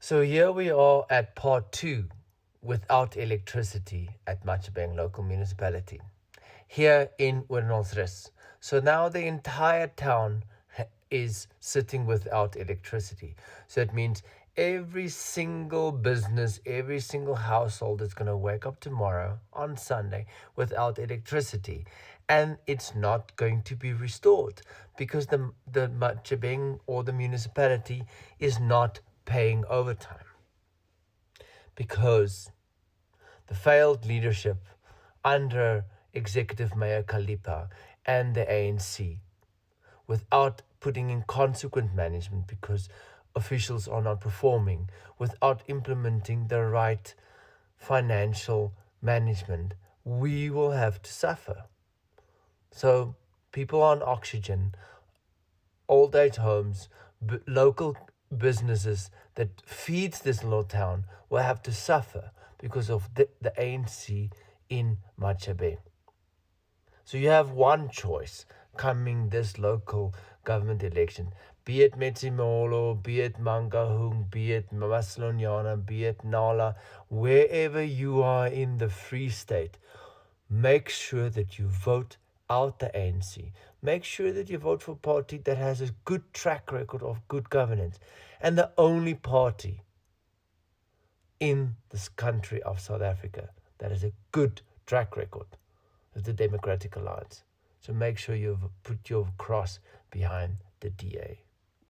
So here we are at part 2, without electricity at Matjhabeng local municipality, here in Oornelsrus. So now the entire town is sitting without electricity. So it means every single business, every single household is going to wake up tomorrow on Sunday without electricity. And it's not going to be restored because the Matjhabeng or the municipality is not paying overtime. Because the failed leadership under Executive Mayor Kalipa and the ANC, without putting in consequent management because officials are not performing, without implementing the right financial management, we will have to suffer. So people on oxygen, old age homes, local businesses that feeds this little town will have to suffer because of the ANC in Matjhabeng. So you have one choice coming this local government election, be it Metsimolo, be it Mangaung, be it Maslonyana, be it Nala, wherever you are in the Free State, make sure that you vote out the ANC. Make sure that you vote for a party that has a good track record of good governance. And the only party in this country of South Africa that has a good track record is the Democratic Alliance. So make sure you've put your cross behind the DA.